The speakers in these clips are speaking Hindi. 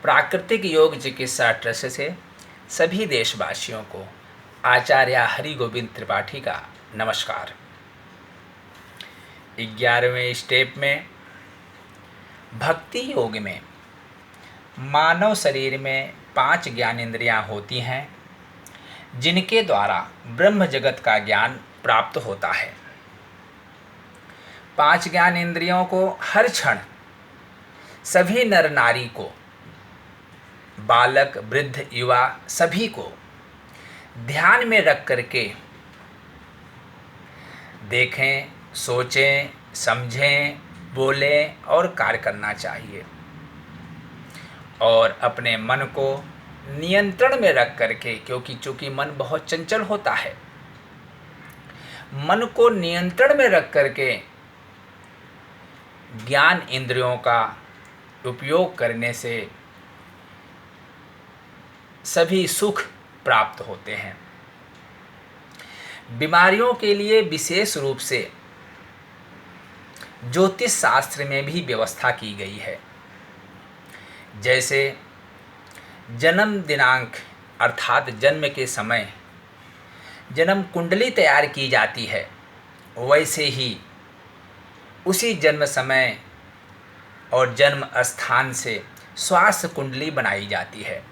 प्राकृतिक योग चिकित्सा ट्रस्ट से सभी देशवासियों को आचार्य हरि गोविंद त्रिपाठी का नमस्कार। 11वें स्टेप में भक्ति योग में मानव शरीर में 5 ज्ञानेंद्रियां होती हैं जिनके द्वारा ब्रह्म जगत का ज्ञान प्राप्त होता है। 5 ज्ञानेंद्रियों को हर क्षण सभी नर नारी को, बालक वृद्ध युवा सभी को ध्यान में रख करके देखें, सोचें, समझें, बोलें और कार्य करना चाहिए और अपने मन को नियंत्रण में रख करके, क्योंकि चूंकि मन बहुत चंचल होता है, मन को नियंत्रण में रख करके ज्ञान इंद्रियों का उपयोग करने से सभी सुख प्राप्त होते हैं। बीमारियों के लिए विशेष रूप से ज्योतिष शास्त्र में भी व्यवस्था की गई है। जैसे जन्म दिनांक अर्थात जन्म के समय जन्म कुंडली तैयार की जाती है, वैसे ही उसी जन्म समय और जन्म स्थान से स्वास्थ्य कुंडली बनाई जाती है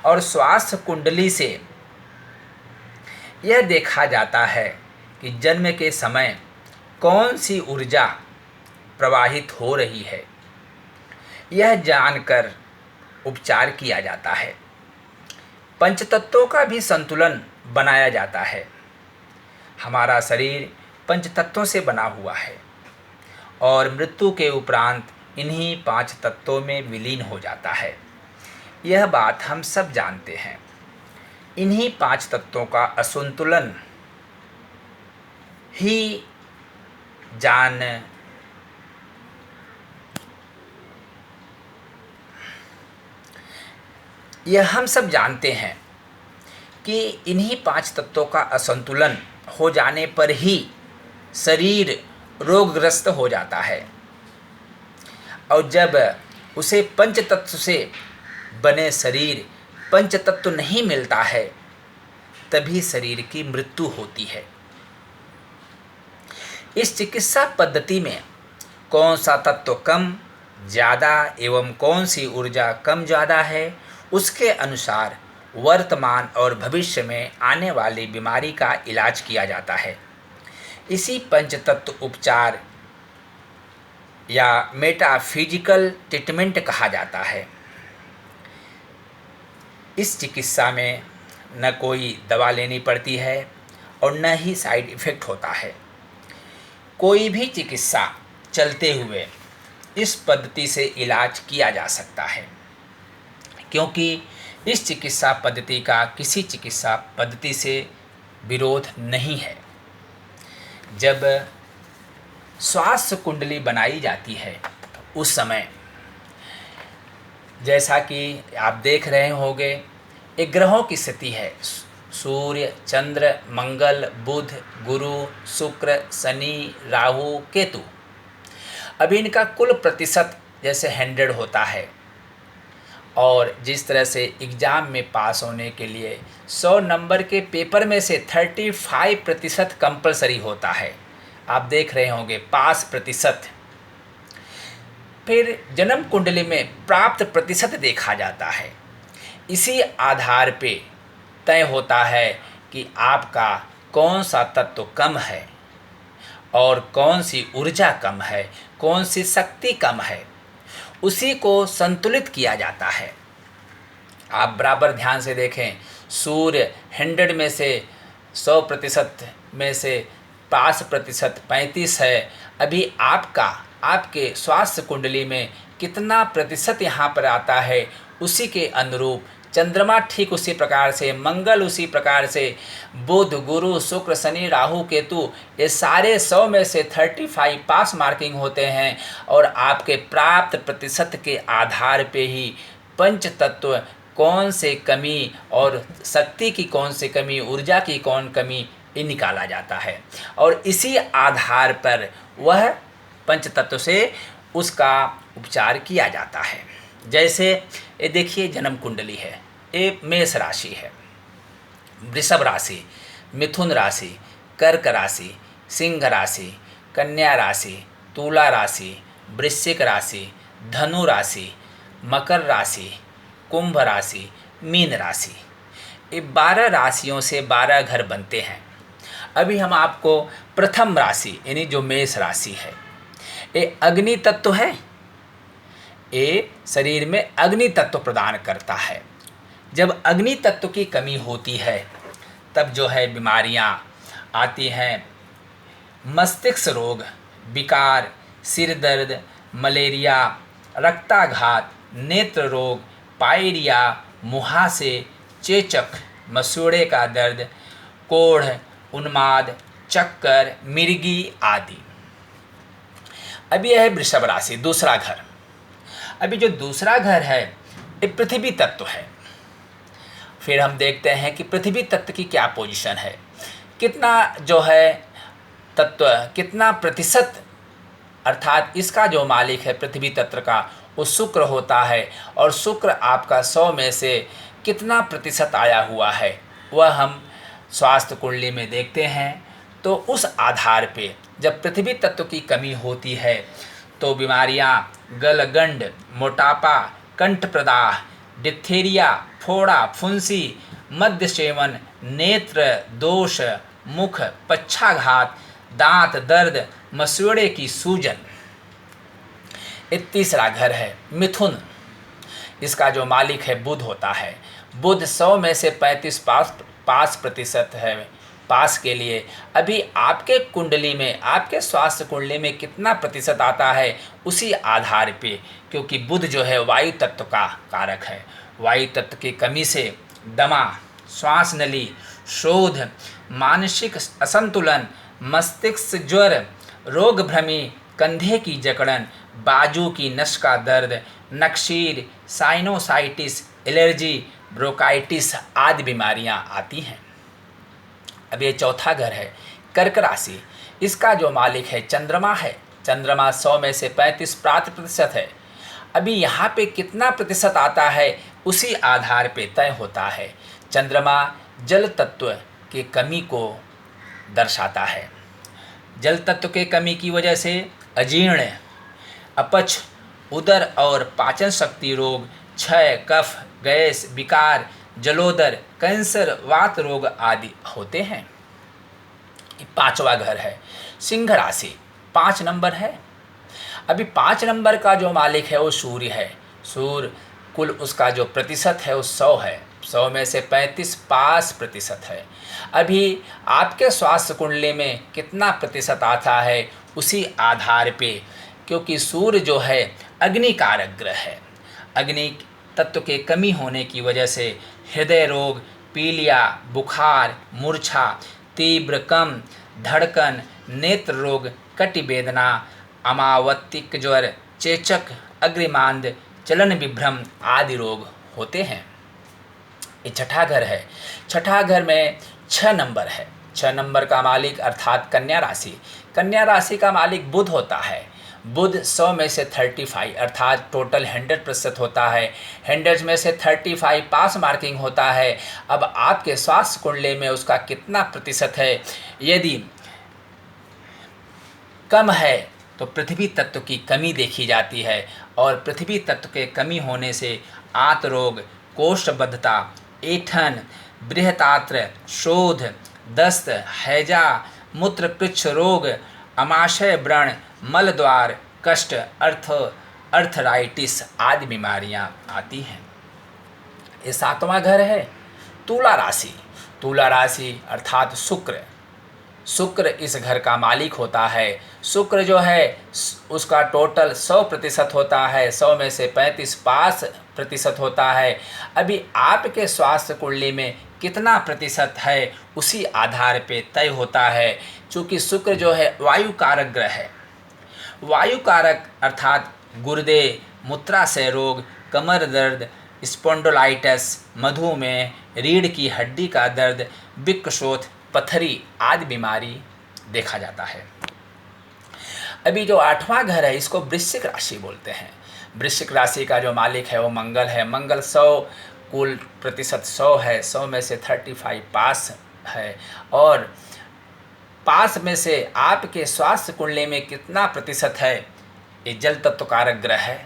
और स्वास्थ्य कुंडली से यह देखा जाता है कि जन्म के समय कौन सी ऊर्जा प्रवाहित हो रही है। यह जानकर उपचार किया जाता है। पंचतत्वों का भी संतुलन बनाया जाता है। हमारा शरीर पंचतत्वों से बना हुआ है और मृत्यु के उपरांत इन्हीं 5 तत्वों में विलीन हो जाता है। यह बात हम सब जानते हैं। इन्हीं 5 तत्वों का असंतुलन ही यह हम सब जानते हैं कि इन्हीं 5 तत्वों का असंतुलन हो जाने पर ही शरीर रोगग्रस्त हो जाता है और जब उसे पंचतत्व से बने शरीर पंचतत्व नहीं मिलता है तभी शरीर की मृत्यु होती है। इस चिकित्सा पद्धति में कौन सा तत्व कम ज़्यादा एवं कौन सी ऊर्जा कम ज़्यादा है, उसके अनुसार वर्तमान और भविष्य में आने वाली बीमारी का इलाज किया जाता है। इसी पंचतत्व उपचार या मेटाफिजिकल ट्रीटमेंट कहा जाता है। इस चिकित्सा में न कोई दवा लेनी पड़ती है और न ही साइड इफ़ेक्ट होता है। कोई भी चिकित्सा चलते हुए इस पद्धति से इलाज किया जा सकता है, क्योंकि इस चिकित्सा पद्धति का किसी चिकित्सा पद्धति से विरोध नहीं है। जब स्वास्थ्य कुंडली बनाई जाती है उस समय जैसा कि आप देख रहे होंगे, एक ग्रहों की स्थिति है, सूर्य, चंद्र, मंगल, बुध, गुरु, शुक्र, शनि, राहु, केतु। अभी इनका कुल प्रतिशत जैसे 100 होता है और जिस तरह से एग्ज़ाम में पास होने के लिए 100 नंबर के पेपर में से 35% कंपलसरी होता है। आप देख रहे होंगे पास प्रतिशत। फिर जन्म कुंडली में प्राप्त प्रतिशत देखा जाता है। इसी आधार पे तय होता है कि आपका कौन सा तत्व कम है और कौन सी ऊर्जा कम है, कौन सी शक्ति कम है, उसी को संतुलित किया जाता है। आप बराबर ध्यान से देखें, सूर्य 100 में से 100% में से पास प्रतिशत 35 है। अभी आपके स्वास्थ्य कुंडली में कितना प्रतिशत यहाँ पर आता है, उसी के अनुरूप चंद्रमा ठीक उसी प्रकार से, मंगल उसी प्रकार से, बुध, गुरु, शुक्र, शनि, राहु, केतु, ये सारे 100 में से 35 पास मार्किंग होते हैं और आपके प्राप्त प्रतिशत के आधार पे ही पंच तत्व कौन से कमी और शक्ति की कौन सी कमी, ऊर्जा की कौन कमी, ये निकाला जाता है और इसी आधार पर वह पंच तत्व से उसका उपचार किया जाता है। जैसे ये देखिए जन्म कुंडली है, ये मेष राशि है, वृषभ राशि, मिथुन राशि, कर्क राशि, सिंह राशि, कन्या राशि, तुला राशि, वृश्चिक राशि, धनु राशि, मकर राशि, कुंभ राशि, मीन राशि। ये 12 राशियों से 12 घर बनते हैं। अभी हम आपको प्रथम राशि यानी जो मेष राशि है, ये अग्नि तत्व है, ये शरीर में अग्नि तत्व प्रदान करता है। जब अग्नि तत्व की कमी होती है तब जो है बीमारियां आती हैं, मस्तिष्क रोग, विकार, सिर दर्द, मलेरिया, रक्ताघात, नेत्र रोग, पायरिया, मुहासे, चेचक, मसूड़े का दर्द, कोढ़, उन्माद, चक्कर, मिर्गी आदि। अब यह है वृषभ राशि, दूसरा घर। अभी जो दूसरा घर है ये पृथ्वी तत्व है। फिर हम देखते हैं कि पृथ्वी तत्व की क्या पोजीशन है, कितना जो है तत्व, कितना प्रतिशत, अर्थात इसका जो मालिक है पृथ्वी तत्व का वो शुक्र होता है, और शुक्र आपका 100 में से कितना प्रतिशत आया हुआ है वह हम स्वास्थ्य कुंडली में देखते हैं। तो उस आधार पे जब पृथ्वी तत्व की कमी होती है तो बीमारियां गलगंड, मोटापा, कंठ प्रदाह, डिप्थीरिया, फोड़ा, फुंसी, मद्य सेवन, नेत्र दोष, मुख पक्षाघात, दांत दर्द, मसूड़े की सूजन। ये तीसरा घर है मिथुन। इसका जो मालिक है बुध होता है। बुध 100 में से 35% है पास के लिए। अभी आपके कुंडली में, आपके स्वास्थ्य कुंडली में कितना प्रतिशत आता है उसी आधार पे, क्योंकि बुध जो है वायु तत्व का कारक है। वायु तत्व की कमी से दमा, श्वास नली, शोध, मानसिक असंतुलन, मस्तिष्क ज्वर, रोग भ्रमी, कंधे की जकड़न, बाजू की नस का दर्द, नक्शीर, साइनोसाइटिस, एलर्जी, ब्रोंकाइटिस आदि बीमारियां आती हैं। अब ये चौथा घर है कर्क राशि। इसका जो मालिक है चंद्रमा है। चंद्रमा 100 में से 35% है। अभी यहाँ पे कितना प्रतिशत आता है उसी आधार पे तय होता है। चंद्रमा जल तत्व की कमी को दर्शाता है। जल तत्व के कमी की वजह से अजीर्ण, अपच, उदर और पाचन शक्ति रोग, क्षय, कफ, गैस, विकार, जलोदर, कैंसर, वात रोग आदि होते हैं। पांचवा घर है सिंह राशि, 5 नंबर है। अभी 5 नंबर का जो मालिक है वो सूर्य है। सूर्य कुल उसका जो प्रतिशत है वो 100 है। 100 में से 35% है। अभी आपके स्वास्थ्य कुंडली में कितना प्रतिशत आता है उसी आधार पे, क्योंकि सूर्य जो है अग्नि कारक ग्रह है। अग्नि तत्व के कमी होने की वजह से हृदय रोग, पीलिया, बुखार, मूर्छा, तीव्र कम धड़कन, नेत्र रोग, कटि वेदना, अमावतिक ज्वर, चेचक, अग्रिमांद, चलन विभ्रम आदि रोग होते हैं। ये छठा घर है। छठा घर में 6 नंबर है। 6 नंबर का मालिक अर्थात कन्या राशि। कन्या राशि का मालिक बुध होता है। बुध 100 में से 35 अर्थात टोटल 100% होता है। 100 में से 35 पास मार्किंग होता है। अब आपके स्वास्थ्य कुंडली में उसका कितना प्रतिशत है, यदि कम है तो पृथ्वी तत्व की कमी देखी जाती है, और पृथ्वी तत्व के कमी होने से आंत रोग, कोष्ठबद्धता, ऐंठन, बृहतात्र, शोध, दस्त, हैजा, मूत्रपृच्छ रोग, अमाशय व्रण, मलद्वार कष्ट, अर्थराइटिस आदि बीमारियां आती हैं। ये 7वां घर है तुला राशि। तुला राशि अर्थात शुक्र। शुक्र इस घर का मालिक होता है। शुक्र जो है उसका टोटल 100% होता है। 100 में से 35% होता है। अभी आपके स्वास्थ्य कुंडली में कितना प्रतिशत है उसी आधार पे तय होता है। चूँकि शुक्र जो है वायु कारक ग्रह है। वायु कारक अर्थात गुर्दे, मूत्राशय रोग, कमर दर्द, स्पॉन्डिलाइटिस, मधुमेह, रीढ़ की हड्डी का दर्द, विकृशोथ, पथरी आदि बीमारी देखा जाता है। अभी जो 8वां घर है इसको वृश्चिक राशि बोलते हैं। वृश्चिक राशि का जो मालिक है वो मंगल है। मंगल 100 कुल प्रतिशत 100 है, 100 में से 35 पास है। और पास में से आपके स्वास्थ्य कुंडली में कितना प्रतिशत है, ये जल तत्व कारक ग्रह है।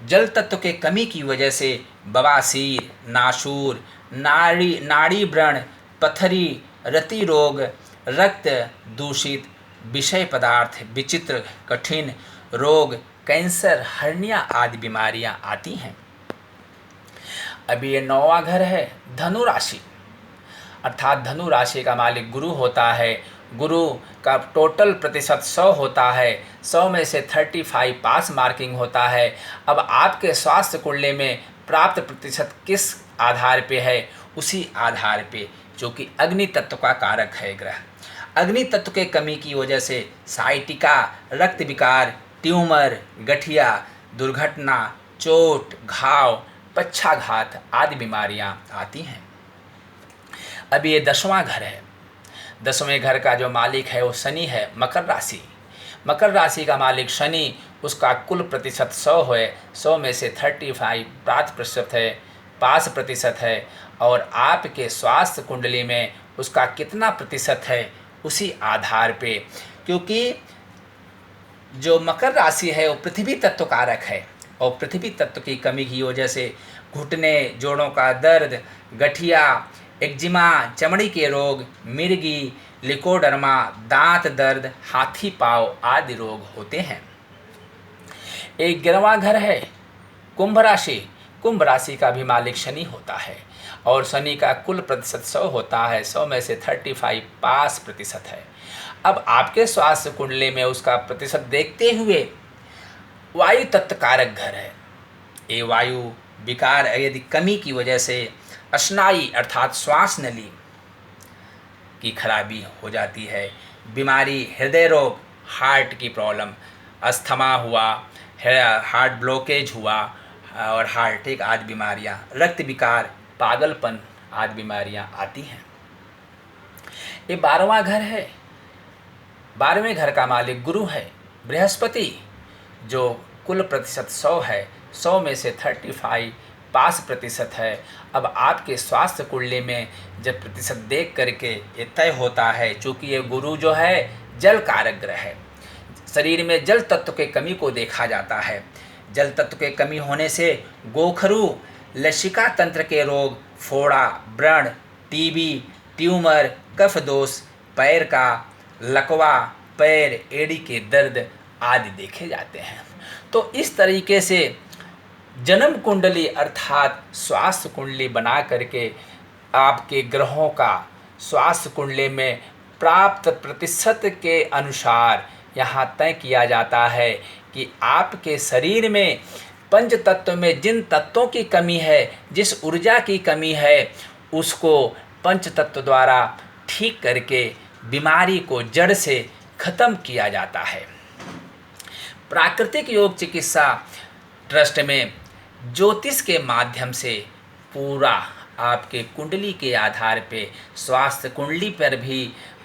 जल तत्व के कमी की वजह से बवासीर, नासूर, नाड़ी व्रण, पथरी, रति रोग, रक्त दूषित, विषय पदार्थ, विचित्र, कठिन रोग, कैंसर, हर्निया आदि बीमारियां आती हैं। अभी ये 9वां घर है धनु राशि, अर्थात धनु राशि का मालिक गुरु होता है। गुरु का टोटल प्रतिशत 100 होता है, 100 में से 35 पास मार्किंग होता है। अब आपके स्वास्थ्य कुंडली में प्राप्त प्रतिशत किस आधार पे है, उसी आधार पे, जो कि अग्नि तत्व का कारक है ग्रह। अग्नि तत्व के कमी की वजह से साइटिका, रक्त विकार, ट्यूमर, गठिया, दुर्घटना, चोट, घाव, पक्षाघात आदि बीमारियां आती हैं। अब ये 10वां घर है। 10वें घर का जो मालिक है वो शनि है, मकर राशि। मकर राशि का मालिक शनि, उसका कुल प्रतिशत 100 है, 100 में से 35 प्रतिशत है, पास प्रतिशत है। और आपके स्वास्थ्य कुंडली में उसका कितना प्रतिशत है, उसी आधार पे, क्योंकि जो मकर राशि है वो पृथ्वी तत्व कारक है, और पृथ्वी तत्व की कमी की वजह से घुटने, जोड़ों का दर्द, गठिया, एक्जिमा, चमड़ी के रोग, मिर्गी, लिकोडर्मा, दांत दर्द, हाथी पाँव आदि रोग होते हैं। 11वां घर है कुंभ राशि। कुंभ राशि का भी मालिक शनि होता है, और शनि का कुल प्रतिशत 100 होता है, 100 में से 35 पास प्रतिशत है। अब आपके स्वास्थ्य कुंडली में उसका प्रतिशत देखते हुए वायु तत्व कारक घर है। ये वायु विकार यदि कमी की वजह से स्नायु अर्थात श्वास नली की खराबी हो जाती है, बीमारी, हृदय रोग, हार्ट की प्रॉब्लम, अस्थमा हुआ, हार्ट ब्लॉकेज हुआ, और हार्ट अटैक आदि बीमारियां, रक्त विकार, पागलपन आदि बीमारियां आती हैं। ये 12वां घर है। 12वें घर का मालिक गुरु है, बृहस्पति, जो कुल प्रतिशत 100 है, 100 में से 35 पास प्रतिशत है। अब आपके स्वास्थ्य कुंडली में जब प्रतिशत देख करके ये तय होता है, चूँकि ये गुरु जो है जल कारक ग्रह है, शरीर में जल तत्व के कमी को देखा जाता है। जल तत्व के कमी होने से गोखरू, लसिका तंत्र के रोग, फोड़ा, व्रण, टीबी, ट्यूमर, कफ दोष, पैर का लकवा, पैर, एड़ी के दर्द आदि देखे जाते हैं। तो इस तरीके से जन्म कुंडली अर्थात स्वास्थ्य कुंडली बना करके आपके ग्रहों का स्वास्थ्य कुंडली में प्राप्त प्रतिशत के अनुसार यहाँ तय किया जाता है कि आपके शरीर में पंच तत्व में जिन तत्वों की कमी है, जिस ऊर्जा की कमी है, उसको पंच तत्व द्वारा ठीक करके बीमारी को जड़ से खत्म किया जाता है। प्राकृतिक योग चिकित्सा ट्रस्ट में ज्योतिष के माध्यम से पूरा आपके कुंडली के आधार पे स्वास्थ्य कुंडली पर भी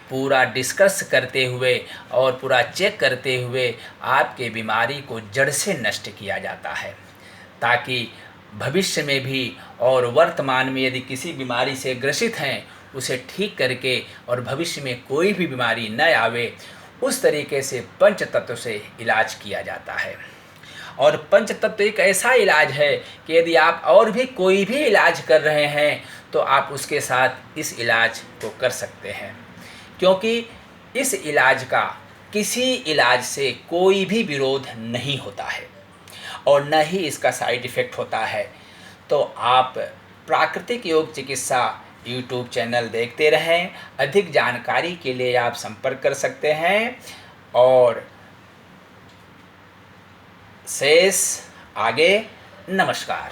पूरा डिस्कस करते हुए और पूरा चेक करते हुए आपके बीमारी को जड़ से नष्ट किया जाता है, ताकि भविष्य में भी और वर्तमान में यदि किसी बीमारी से ग्रसित हैं उसे ठीक करके और भविष्य में कोई भी बीमारी न आवे, उस तरीके से पंच तत्व से इलाज किया जाता है। और पंच तत्व एक ऐसा इलाज है कि यदि आप और भी कोई भी इलाज कर रहे हैं तो आप उसके साथ इस इलाज को कर सकते हैं, क्योंकि इस इलाज का किसी इलाज से कोई भी विरोध नहीं होता है और न ही इसका साइड इफ़ेक्ट होता है। तो आप प्राकृतिक योग चिकित्सा यूट्यूब चैनल देखते रहें। अधिक जानकारी के लिए आप संपर्क कर सकते हैं। और शेष आगे। नमस्कार।